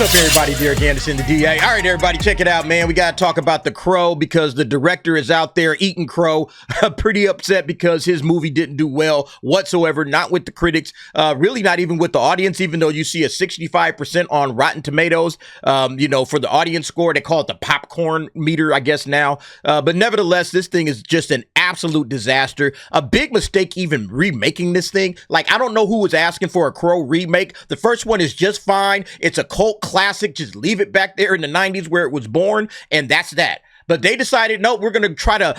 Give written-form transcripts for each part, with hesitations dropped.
What's up, everybody? Derek Anderson, the DA. All right, everybody, check it out, man. We got to talk about The Crow because the director is out there eating crow. Pretty upset because his movie didn't do well whatsoever, not with the critics, really not even with the audience, even though you see a 65% on Rotten Tomatoes, for the audience score. They call it the popcorn meter, I guess, now. But nevertheless, this thing is just an absolute disaster. A big mistake even remaking this thing. Like, I don't know who was asking for a Crow remake. The first one is just fine. It's a cult classic. Just leave it back there in the 90s where it was born, and that's that. But they decided, no, we're going to try to,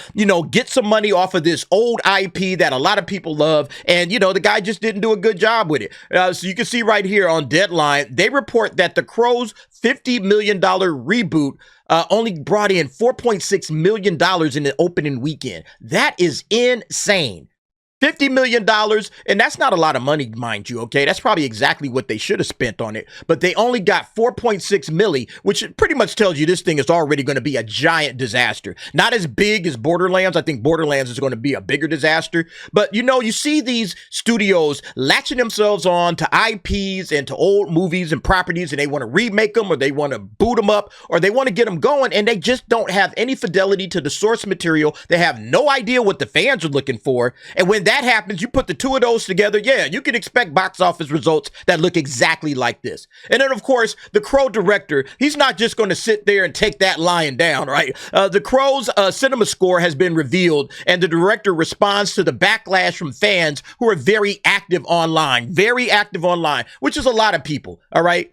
get some money off of this old IP that a lot of people love. And, the guy just didn't do a good job with it. So you can see right here on Deadline, they report that The Crow's $50 million reboot only brought in $4.6 million in the opening weekend. That is insane. $50 million, and that's not a lot of money, mind you, okay? That's probably exactly what they should have spent on it, but they only got 4.6 milli, which pretty much tells you this thing is already going to be a giant disaster. Not as big as Borderlands. I think Borderlands is going to be a bigger disaster, but you see these studios latching themselves on to IPs and to old movies and properties, and they want to remake them, or they want to boot them up, or they want to get them going, and they just don't have any fidelity to the source material. They have no idea what the fans are looking for, and when that happens, you put the two of those together, yeah, you can expect box office results that look exactly like this. And then, of course, the Crow director, he's not just going to sit there and take that lying down, right? The Crow's cinema score has been revealed, and the director responds to the backlash from fans who are very active online, which is a lot of people, all right?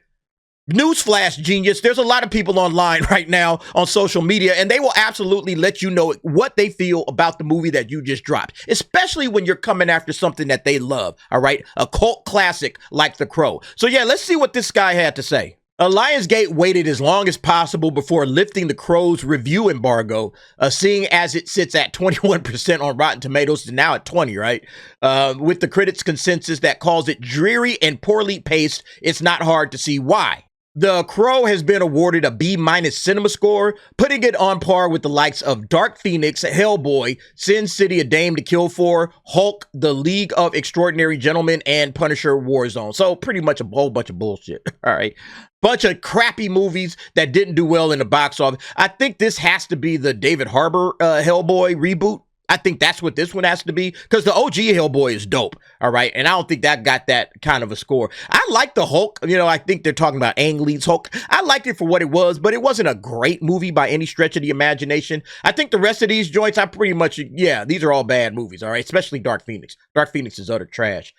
Newsflash, genius. There's a lot of people online right now on social media, and they will absolutely let you know what they feel about the movie that you just dropped, especially when you're coming after something that they love, all right? A cult classic like The Crow. So yeah, let's see what this guy had to say. Lionsgate waited as long as possible before lifting The Crow's review embargo, seeing as it sits at 21% on Rotten Tomatoes and now at 20, right? With the critics' consensus that calls it dreary and poorly paced, it's not hard to see why. The Crow has been awarded a B- cinema score, putting it on par with the likes of Dark Phoenix, Hellboy, Sin City: A Dame to Kill For, Hulk, The League of Extraordinary Gentlemen, and Punisher: Warzone. So pretty much a whole bunch of bullshit, all right? Bunch of crappy movies that didn't do well in the box office. I think this has to be the David Harbour Hellboy reboot. I think that's what this one has to be, because the OG Hellboy is dope, all right? And I don't think that got that kind of a score. I like the Hulk. I think they're talking about Ang Lee's Hulk. I liked it for what it was, but it wasn't a great movie by any stretch of the imagination. I think the rest of these joints, I pretty much, yeah, these are all bad movies, all right? Especially Dark Phoenix. Dark Phoenix is utter trash.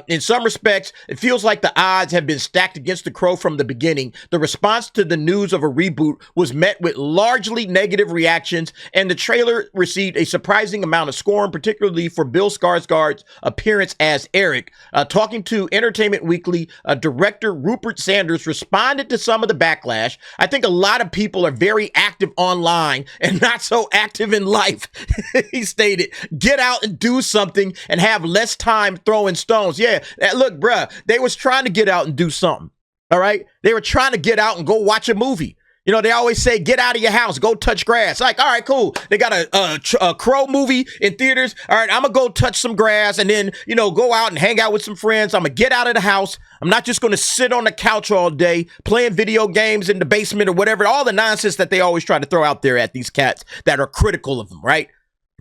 In some respects, it feels like the odds have been stacked against The Crow from the beginning. The response to the news of a reboot was met with largely negative reactions, and the trailer received a surprising amount of scorn, particularly for Bill Skarsgård's appearance as Eric. Talking to Entertainment Weekly, director Rupert Sanders responded to some of the backlash. I think a lot of people are very active online and not so active in life. He stated, get out and do something and have less time throwing stones. Yeah, look, bruh, they was trying to get out and do something, all right? They were trying to get out and go watch a movie. They always say, get out of your house, go touch grass. Like, all right, cool. They got a Crow movie in theaters. All right, I'm going to go touch some grass and then, go out and hang out with some friends. I'm going to get out of the house. I'm not just going to sit on the couch all day playing video games in the basement or whatever. All the nonsense that they always try to throw out there at these cats that are critical of them, right?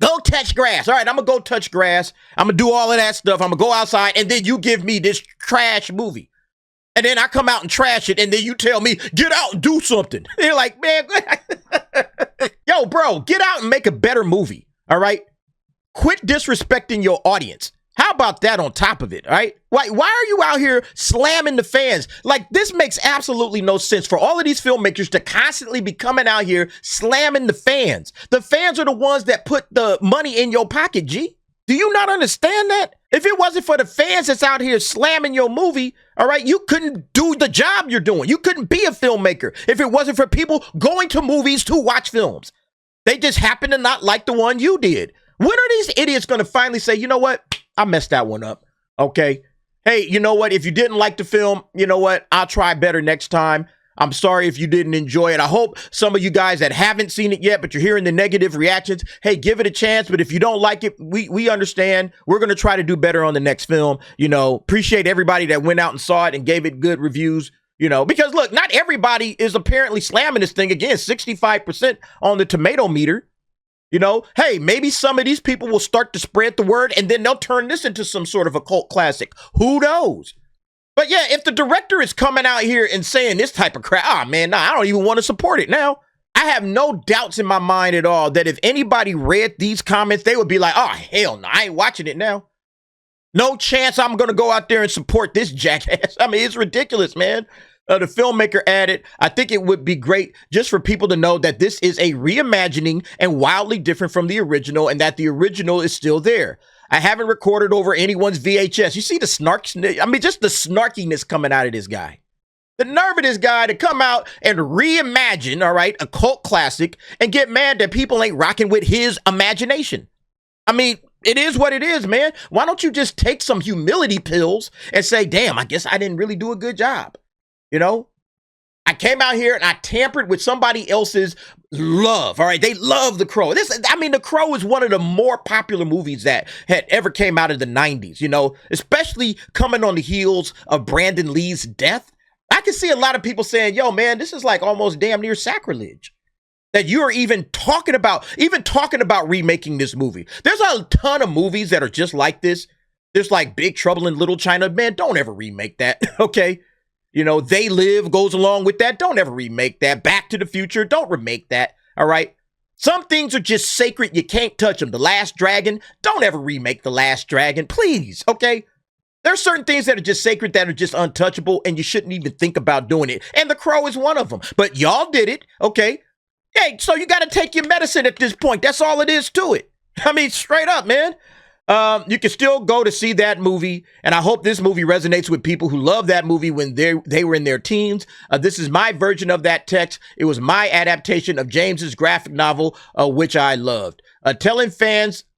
Go touch grass. All right, I'm going to go touch grass. I'm going to do all of that stuff. I'm going to go outside, and then you give me this trash movie. And then I come out and trash it, and then you tell me, get out and do something. They're like, man, yo, bro, get out and make a better movie, all right? Quit disrespecting your audience. How about that on top of it, all right? Why are you out here slamming the fans? Like, this makes absolutely no sense for all of these filmmakers to constantly be coming out here slamming the fans. The fans are the ones that put the money in your pocket, G. Do you not understand that? If it wasn't for the fans that's out here slamming your movie, all right, you couldn't do the job you're doing. You couldn't be a filmmaker if it wasn't for people going to movies to watch films. They just happen to not like the one you did. When are these idiots going to finally say, you know what? I messed that one up. Okay. Hey, you know what? If you didn't like the film, you know what? I'll try better next time. I'm sorry if you didn't enjoy it. I hope some of you guys that haven't seen it yet, but you're hearing the negative reactions, hey, give it a chance. But if you don't like it, we understand. We're going to try to do better on the next film. Appreciate everybody that went out and saw it and gave it good reviews. Because look, not everybody is apparently slamming this thing. Again, 65% on the tomato meter. Hey, maybe some of these people will start to spread the word and then they'll turn this into some sort of a cult classic. Who knows? But yeah, if the director is coming out here and saying this type of crap, I don't even want to support it now. I have no doubts in my mind at all that if anybody read these comments, they would be like, oh, hell no, I ain't watching it now. No chance I'm going to go out there and support this jackass. It's ridiculous, man. The filmmaker added, I think it would be great just for people to know that this is a reimagining and wildly different from the original and that the original is still there. I haven't recorded over anyone's VHS. You see the snark? Just the snarkiness coming out of this guy. The nerve of this guy to come out and reimagine, all right, a cult classic and get mad that people ain't rocking with his imagination. It is what it is, man. Why don't you just take some humility pills and say, damn, I guess I didn't really do a good job. I came out here and I tampered with somebody else's love. All right. They love The Crow. The Crow is one of the more popular movies that had ever came out of the 90s, especially coming on the heels of Brandon Lee's death. I can see a lot of people saying, yo, man, this is like almost damn near sacrilege that you're even talking about remaking this movie. There's a ton of movies that are just like this. There's like Big Trouble in Little China. Man, don't ever remake that. Okay. They Live goes along with that. Don't ever remake that. Back to the Future. Don't remake that. All right. Some things are just sacred. You can't touch them. The Last Dragon. Don't ever remake The Last Dragon. Please. Okay. There are certain things that are just sacred that are just untouchable and you shouldn't even think about doing it. And The Crow is one of them. But y'all did it. Okay. Hey, so you got to take your medicine at this point. That's all it is to it. Straight up, man. You can still go to see that movie, and I hope this movie resonates with people who love that movie when they were in their teens. This is my version of that text. It was my adaptation of James's graphic novel, which I loved. Telling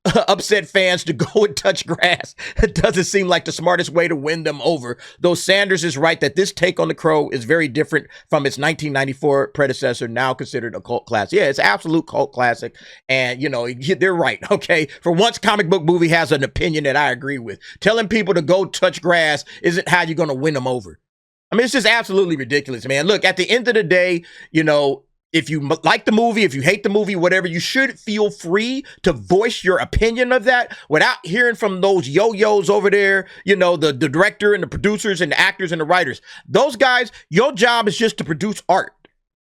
upset fans to go and touch grass doesn't seem like the smartest way to win them over, though Sanders is right that this take on The Crow is very different from its 1994 predecessor, now considered a cult classic. Yeah, it's an absolute cult classic, and they're right. Okay, for once, comic book movie has an opinion that I agree with. Telling people to go touch grass isn't how you're going to win them over. It's just absolutely ridiculous, man. Look, at the end of the day, if you like the movie, if you hate the movie, whatever, you should feel free to voice your opinion of that without hearing from those yo-yos over there, the director and the producers and the actors and the writers. Those guys, your job is just to produce art.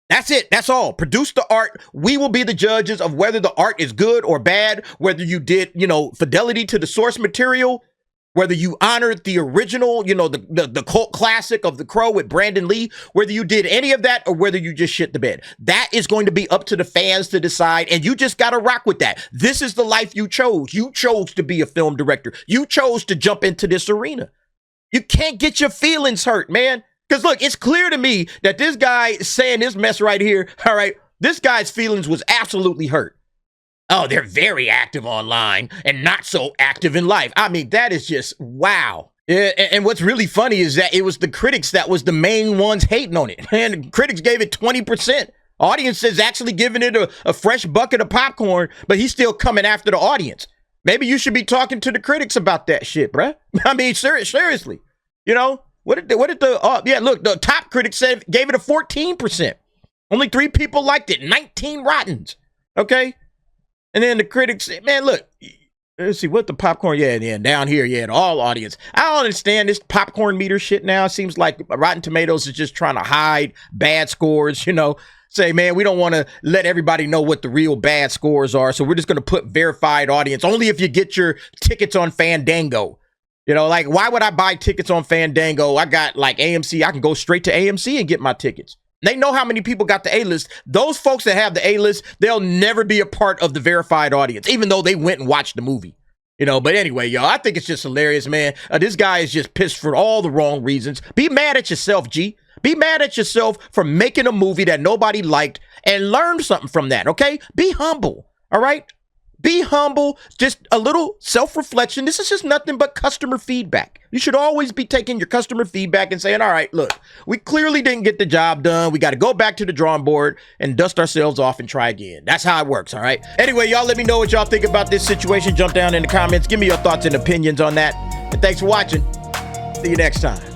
That's it. That's all. Produce the art. We will be the judges of whether the art is good or bad, whether you did, fidelity to the source material, whether you honored the original, the cult classic of The Crow with Brandon Lee, whether you did any of that or whether you just shit the bed. That is going to be up to the fans to decide, and you just got to rock with that. This is the life you chose. You chose to be a film director. You chose to jump into this arena. You can't get your feelings hurt, man. Because look, it's clear to me that this guy saying this mess right here, all right, this guy's feelings was absolutely hurt. Oh, they're very active online and not so active in life. That is just wow. And what's really funny is that it was the critics that was the main ones hating on it. And critics gave it 20%. Audience is actually giving it a fresh bucket of popcorn, but he's still coming after the audience. Maybe you should be talking to the critics about that shit, bruh. Seriously. Look, the top critic gave it a 14%. Only 3 people liked it, 19 rottens. Okay. And then the critics say, man, look, let's see what the popcorn. Yeah, down here. Yeah, the all audience. I don't understand this popcorn meter shit now. It seems like Rotten Tomatoes is just trying to hide bad scores, Say, man, we don't want to let everybody know what the real bad scores are. So we're just going to put verified audience only if you get your tickets on Fandango. Why would I buy tickets on Fandango? I got like AMC. I can go straight to AMC and get my tickets. They know how many people got the A-list. Those folks that have the A-list, they'll never be a part of the verified audience, even though they went and watched the movie. But anyway, y'all, I think it's just hilarious, man. This guy is just pissed for all the wrong reasons. Be mad at yourself, G. Be mad at yourself for making a movie that nobody liked and learn something from that, okay? Be humble, all right? Be humble, just a little self-reflection. This is just nothing but customer feedback. You should always be taking your customer feedback and saying, all right, look, we clearly didn't get the job done. We got to go back to the drawing board and dust ourselves off and try again. That's how it works, all right? Anyway, y'all let me know what y'all think about this situation. Jump down in the comments. Give me your thoughts and opinions on that. And thanks for watching. See you next time.